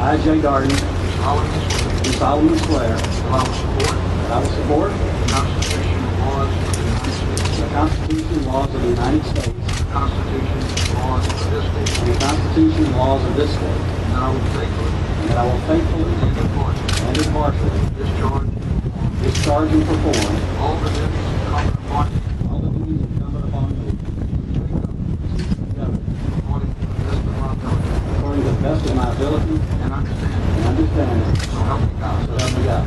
I, J. Dardenne, do do solemnly swear that I will support that I will support the Constitution and laws of the United States, the Constitution and laws of the United States, and the Constitution and laws of this state, and that I will faithfully and that I will faithfully and impartially and impartially discharge and perform all the duties incumbent upon me all the duties incumbent upon me according to the best of my ability according to the best of my ability and understanding. so help me God. So help me God.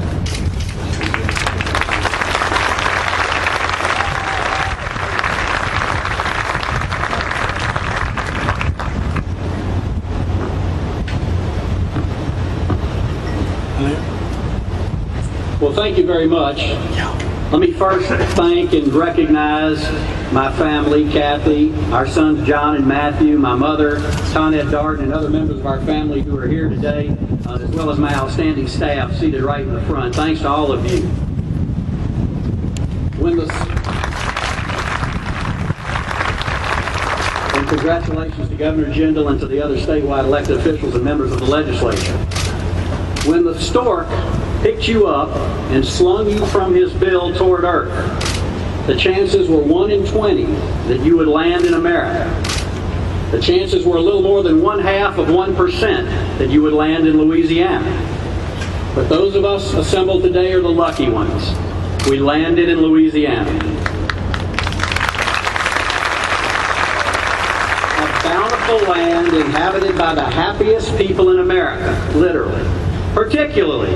Well, thank you very much. Let me first thank and recognize my family, Kathy, our sons John and Matthew, my mother, Tonette Dardenne, and other members of our family who are here today, as well as my outstanding staff seated right in the front. Thanks to all of you. And congratulations to Governor Jindal and to the other statewide elected officials and members of the legislature. When the stork picked you up and slung you from his bill toward earth, the chances were 1 in 20 that you would land in America. The chances were a little more than 0.5% that you would land in Louisiana. But those of us assembled today are the lucky ones. We landed in Louisiana. A bountiful land inhabited by the happiest people in America, literally. Particularly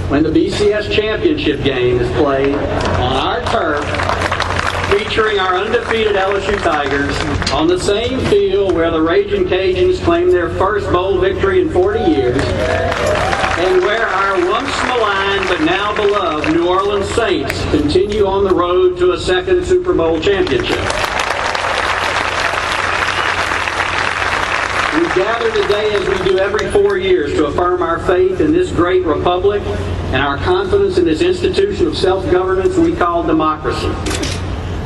when the BCS championship game is played on our turf, featuring our undefeated LSU Tigers on the same field where the Ragin' Cajuns claimed their first bowl victory in 40 years, and where our once maligned but now beloved New Orleans Saints continue on the road to a second Super Bowl championship. We gather today as we do every 4 years to affirm our faith in this great republic and our confidence in this institution of self-governance we call democracy.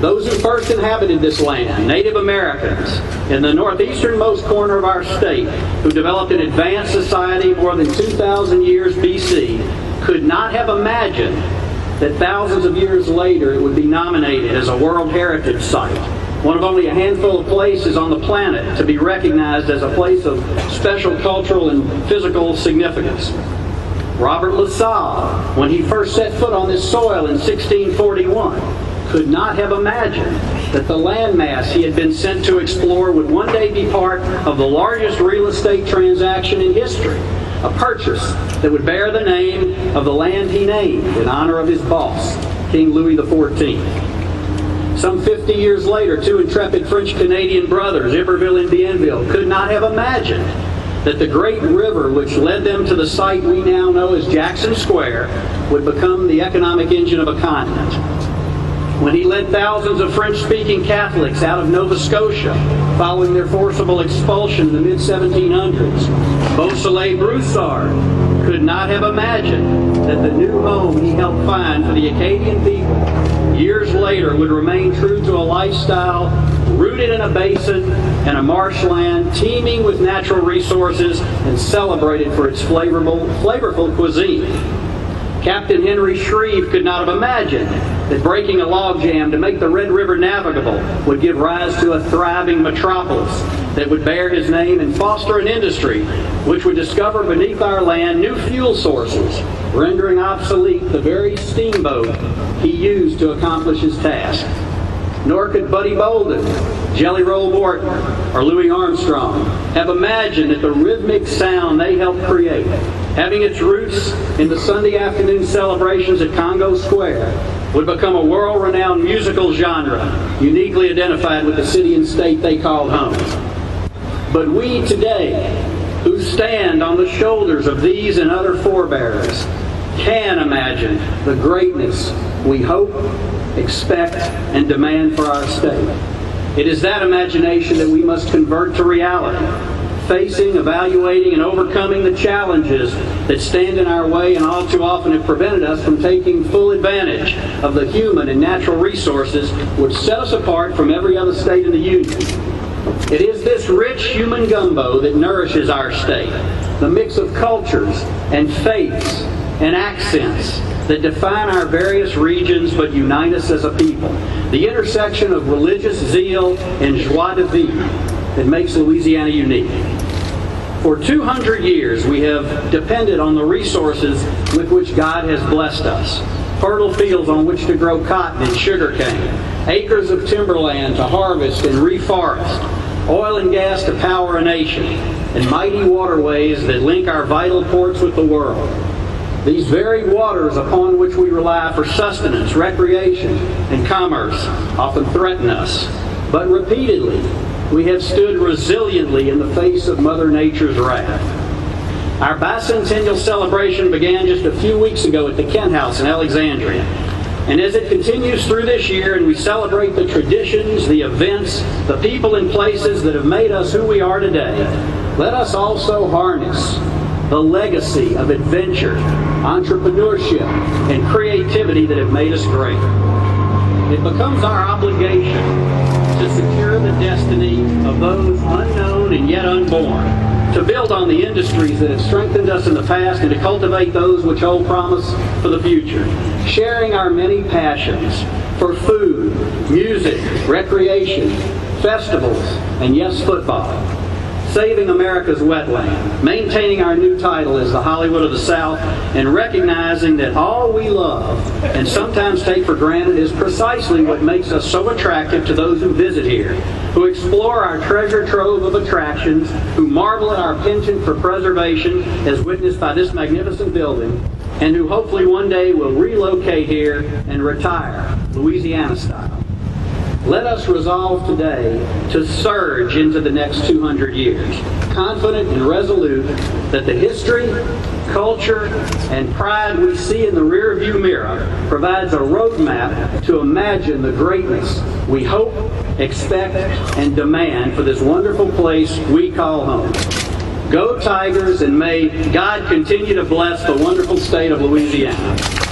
Those who first inhabited this land, Native Americans, in the northeasternmost corner of our state, who developed an advanced society more than 2,000 years BC, could not have imagined that thousands of years later it would be nominated as a World Heritage Site, one of only a handful of places on the planet to be recognized as a place of special cultural and physical significance. Robert LaSalle, when he first set foot on this soil in 1641, could not have imagined that the landmass he had been sent to explore would one day be part of the largest real estate transaction in history, a purchase that would bear the name of the land he named in honor of his boss, King Louis XIV. Some 50 years later, two intrepid French-Canadian brothers, Iberville and Bienville, could not have imagined that the great river which led them to the site we now know as Jackson Square would become the economic engine of a continent. When he led thousands of French-speaking Catholics out of Nova Scotia following their forcible expulsion in the mid-1700s, Beausoleil Broussard could not have imagined that the new home he helped find for the Acadian people years later would remain true to a lifestyle rooted in a basin and a marshland teeming with natural resources and celebrated for its flavorful cuisine. Captain Henry Shreve could not have imagined that breaking a logjam to make the Red River navigable would give rise to a thriving metropolis that would bear his name and foster an industry which would discover beneath our land new fuel sources, rendering obsolete the very steamboat he used to accomplish his task. Nor could Buddy Bolden, Jelly Roll Morton, or Louis Armstrong have imagined that the rhythmic sound they helped create, having its roots in the Sunday afternoon celebrations at Congo Square, would become a world-renowned musical genre, uniquely identified with the city and state they called home. But we today, who stand on the shoulders of these and other forebears, can imagine the greatness we hope, expect, and demand for our state. It is that imagination that we must convert to reality, facing, evaluating, and overcoming the challenges that stand in our way and all too often have prevented us from taking full advantage of the human and natural resources which set us apart from every other state in the Union. It is this rich human gumbo that nourishes our state, the mix of cultures and faiths and accents that define our various regions but unite us as a people, the intersection of religious zeal and joie de vivre that makes Louisiana unique. For 200 years, we have depended on the resources with which God has blessed us. Fertile fields on which to grow cotton and sugarcane, acres of timberland to harvest and reforest, oil and gas to power a nation, and mighty waterways that link our vital ports with the world. These very waters upon which we rely for sustenance, recreation, and commerce often threaten us, but repeatedly we have stood resiliently in the face of Mother Nature's wrath. Our bicentennial celebration began just a few weeks ago at the Kent House in Alexandria. And as it continues through this year and we celebrate the traditions, the events, the people and places that have made us who we are today, let us also harness the legacy of adventure, entrepreneurship, and creativity that have made us great. It becomes our obligation to secure the destiny of those unknown and yet unborn, to build on the industries that have strengthened us in the past and to cultivate those which hold promise for the future, sharing our many passions for food, music, recreation, festivals, and yes, football, saving America's wetland, maintaining our new title as the Hollywood of the South, and recognizing that all we love and sometimes take for granted is precisely what makes us so attractive to those who visit here, who explore our treasure trove of attractions, who marvel at our penchant for preservation as witnessed by this magnificent building, and who hopefully one day will relocate here and retire Louisiana style. Let us resolve today to surge into the next 200 years, confident and resolute that the history, culture, and pride we see in the rearview mirror provides a roadmap to imagine the greatness we hope, expect, and demand for this wonderful place we call home. Go Tigers, and may God continue to bless the wonderful state of Louisiana.